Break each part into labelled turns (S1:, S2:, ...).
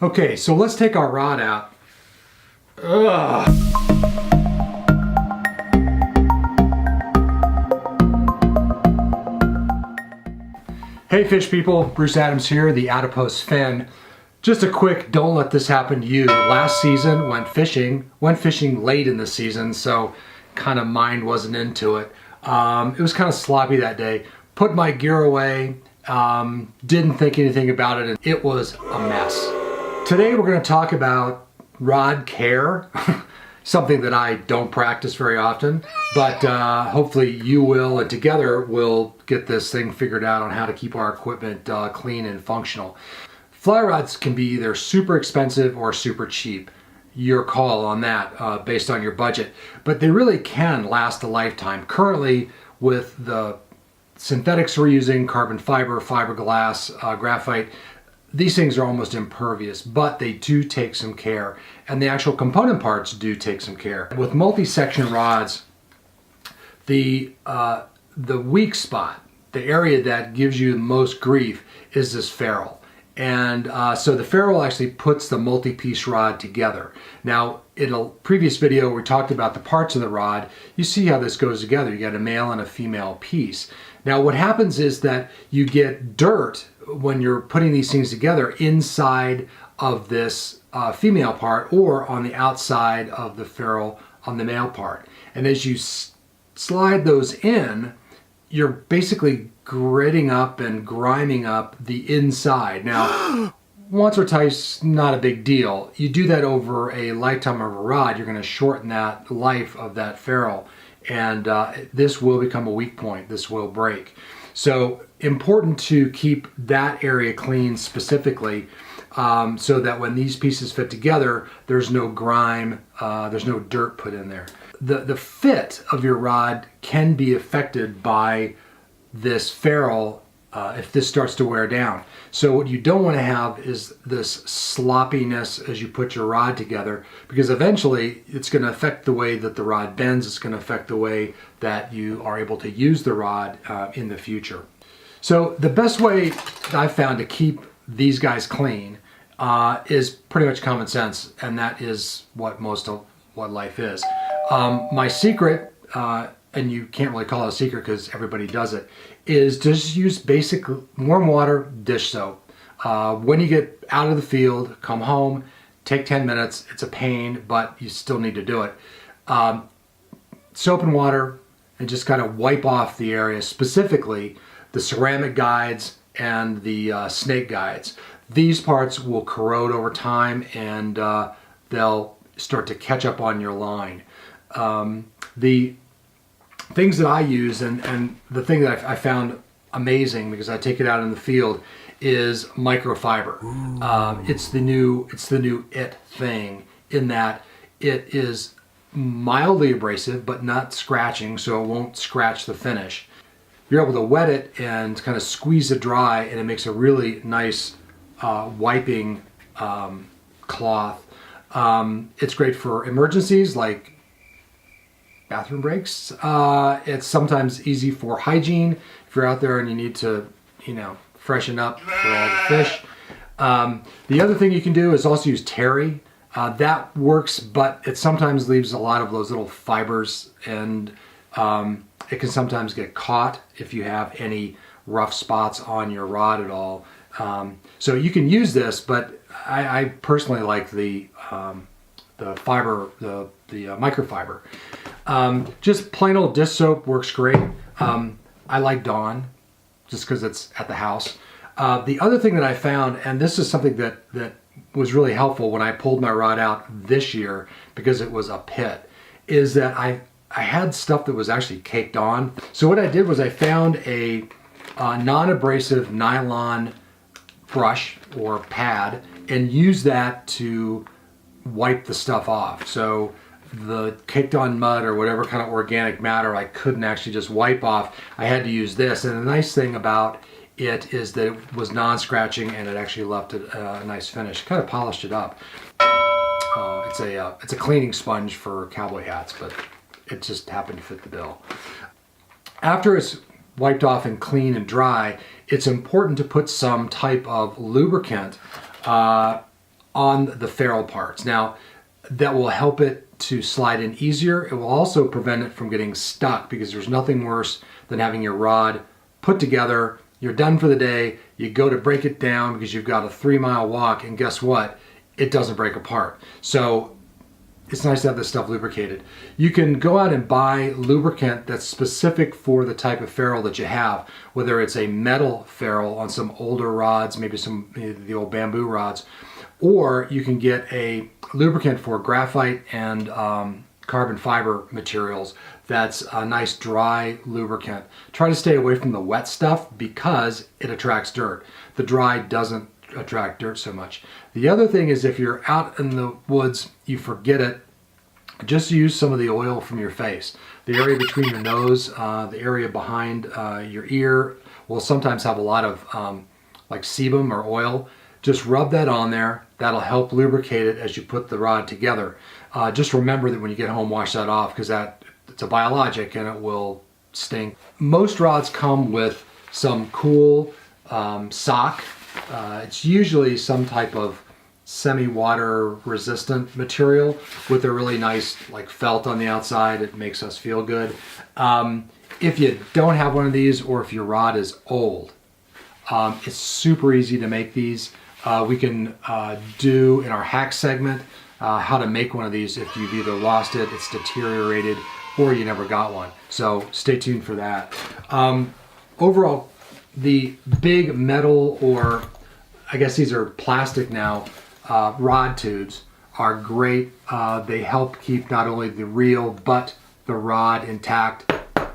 S1: Okay, so let's take our rod out. Ugh. Hey fish people, Bruce Adams here, the Adipose Fin. Just a quick, don't let this happen to you. Last season, went fishing late in the season, so kind of mind wasn't into it. It was kind of sloppy that day. Put my gear away, didn't think anything about it, and it was a mess. Today we're going to talk about rod care, something that I don't practice very often, but hopefully you will, and together we'll get this thing figured out on how to keep our equipment clean and functional. Fly rods can be either super expensive or super cheap. Your call on that based on your budget, but they really can last a lifetime. Currently, with the synthetics we're using, carbon fiber, fiberglass, graphite, these things are almost impervious, but they do take some care, and the actual component parts do take some care. With multi-section rods, the weak spot, the area that gives you the most grief, is this ferrule. And so the ferrule actually puts the multi-piece rod together. Now, in a previous video where we talked about the parts of the rod, you see how this goes together. You got a male and a female piece. Now, what happens is that you get dirt when you're putting these things together inside of this female part or on the outside of the ferrule on the male part. And as you slide those in, you're basically gritting up and grinding up the inside. Now, once or twice, not a big deal. You do that over a lifetime of a rod, you're going to shorten that life of that ferrule, and this will become a weak point. This will break. So important to keep that area clean specifically, so that when these pieces fit together, there's no grime, there's no dirt put in there. The fit of your rod can be affected by this ferrule if this starts to wear down. So what you don't want to have is this sloppiness as you put your rod together, because eventually it's going to affect the way that the rod bends. It's going to affect the way that you are able to use the rod in the future. So the best way that I've found to keep these guys clean is pretty much common sense, and that is what most of what life is. My secret, and you can't really call it a secret because everybody does it, is just use basic warm water dish soap. When you get out of the field, come home, take 10 minutes. It's a pain, but you still need to do it. Soap and water, and just kind of wipe off the area, specifically the ceramic guides and the snake guides. These parts will corrode over time, and they'll start to catch up on your line. The things that I use, and the thing that I found amazing, because I take it out in the field, is microfiber. It's the new it thing, in that it is mildly abrasive but not scratching, so it won't scratch the finish. You're able to wet it and kind of squeeze it dry, and it makes a really nice wiping cloth. It's great for emergencies like bathroom breaks. It's sometimes easy for hygiene if you're out there and you need to, freshen up for all the fish. The other thing you can do is also use terry. That works, but it sometimes leaves a lot of those little fibers, and it can sometimes get caught if you have any rough spots on your rod at all. So you can use this, but I personally like the fiber, the microfiber. Just plain old dish soap works great. I like Dawn, just because it's at the house. The other thing that I found, and this is something that was really helpful when I pulled my rod out this year, because it was a pit, is that I had stuff that was actually caked on. So what I did was I found a non-abrasive nylon brush or pad and used that to wipe the stuff off. So the caked on mud or whatever kind of organic matter I couldn't actually just wipe off. I had to use this, and the nice thing about it is that it was non-scratching, and it actually left a nice finish. Kind of polished it up. It's a cleaning sponge for cowboy hats, but it just happened to fit the bill. After it's wiped off and clean and dry, it's important to put some type of lubricant on the ferrule parts. Now, that will help it to slide in easier. It will also prevent it from getting stuck, because there's nothing worse than having your rod put together. You're done for the day. You go to break it down because you've got a 3-mile walk, and guess what? It doesn't break apart. So it's nice to have this stuff lubricated. You can go out and buy lubricant that's specific for the type of ferrule that you have, whether it's a metal ferrule on some older rods, maybe the old bamboo rods, or you can get a lubricant for graphite and carbon fiber materials that's a nice dry lubricant. Try to stay away from the wet stuff because it attracts dirt. The dry doesn't attract dirt so much. The other thing is, if you're out in the woods, you forget it, just use some of the oil from your face. The area between your nose, the area behind your ear will sometimes have a lot of like sebum or oil. Just rub that on there. That'll help lubricate it as you put the rod together. Just remember that when you get home, wash that off, because it's a biologic and it will stink. Most rods come with some cool sock. It's usually some type of semi-water resistant material with a really nice like felt on the outside. It makes us feel good. If you don't have one of these, or if your rod is old, it's super easy to make these. We can do in our hack segment how to make one of these if you've either lost it, it's deteriorated, or you never got one. So stay tuned for that. Overall, the big metal, or I guess these are plastic now, rod tubes are great. They help keep not only the reel but the rod intact.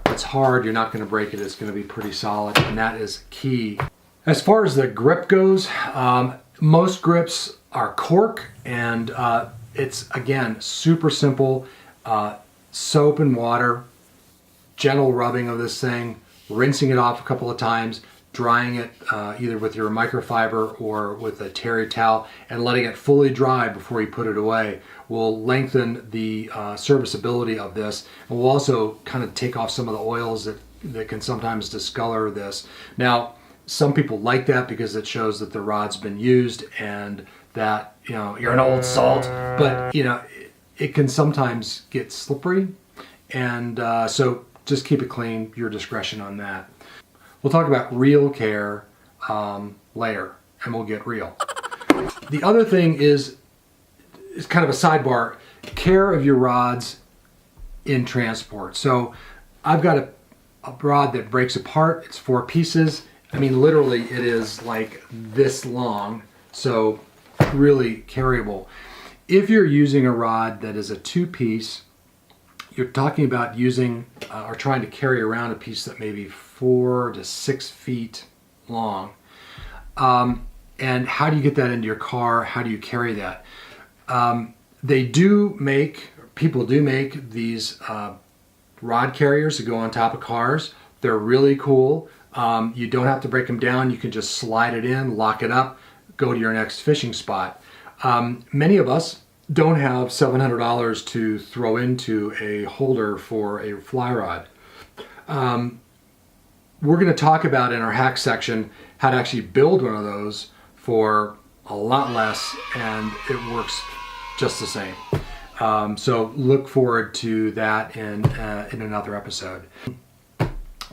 S1: It's hard, you're not going to break it, it's going to be pretty solid, and that is key. As far as the grip goes, most grips are cork, and it's, again, super simple. Soap and water, gentle rubbing of this thing, rinsing it off a couple of times, drying it either with your microfiber or with a terry towel, and letting it fully dry before you put it away will lengthen the serviceability of this, and will also kind of take off some of the oils that can sometimes discolor this. Now, some people like that because it shows that the rod's been used and that, you know, you're an old salt, but you know, it can sometimes get slippery, and so just keep it clean, your discretion on that. We'll talk about reel care later, and we'll get real. The other thing is kind of a sidebar, care of your rods in transport. So I've got a rod that breaks apart. It's 4 pieces. I mean, literally it is like this long, so really carryable. If you're using a rod that is a 2-piece, you're talking about using or trying to carry around a piece that may be 4 to 6 feet long. And how do you get that into your car? How do you carry that? People do make these rod carriers that go on top of cars. They're really cool. You don't have to break them down. You can just slide it in, lock it up, go to your next fishing spot. Many of us don't have $700 to throw into a holder for a fly rod. We're going to talk about in our hack section how to actually build one of those for a lot less, and it works just the same. So look forward to that in another episode.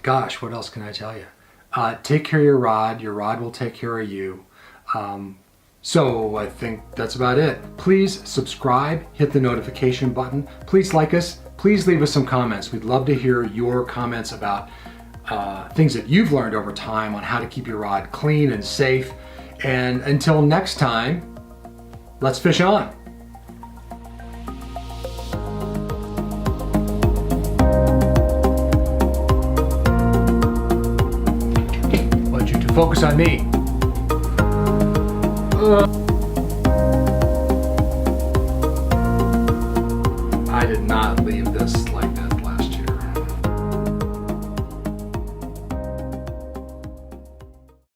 S1: Gosh, what else can I tell you? Take care of your rod will take care of you. So I think that's about it. Please subscribe, hit the notification button. Please like us. Please leave us some comments. We'd love to hear your comments about things that you've learned over time on how to keep your rod clean and safe. And until next time, let's fish on. I want you to focus on me.